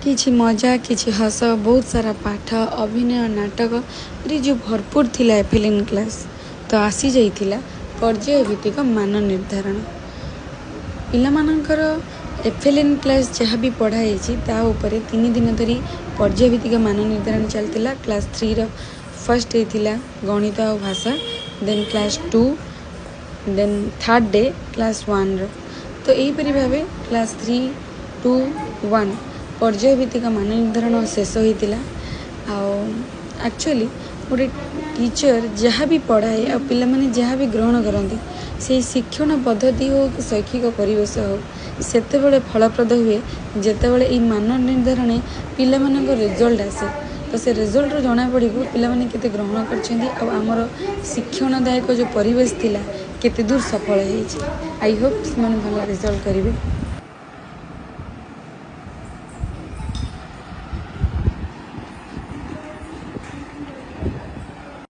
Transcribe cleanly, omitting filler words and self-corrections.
किछि मजा किछि हस बहुत सारा पाठ अभिनय नाटक रे जो भरपूर थिला एफएलएन क्लास तो आसी जाइथिला पर्याय भित्तिक मान निर्धारण पिलामानंकर एफएलएन क्लास जहाँ भी पढ़ाई ता उपरे 3 दिन धरी पर्याय भित्तिक मान निर्धारण चलता। क्लास 3 रो फर्स्ट होता गणित और भाषा, then class 2, then third day class 1 रो। तो यहीपरि भाव क्लास 3, 2, 1 पर्याय भित्तिक मान निर्धारण शेष होता। एक्चुअली गोटे टीचर जहाँ भी पढ़ाए और पिला माने जहाँ भी ग्रहण करती से शिक्षण पद्धति हो कि शैक्षिक परिवेश हो सेतेबेले फलप्रद हुए जेतेबेले ई मान निर्धारण पिला मानक रिजल्ट आसे। तो से रिजल्ट रो जना पड़ो पिला माने केते ग्रहण करछन्ती और आमर शिक्षणदायक जो परिवेश थिला केते दूर सफल होईछि। आई होप से माने भल रिजल्ट करिवे।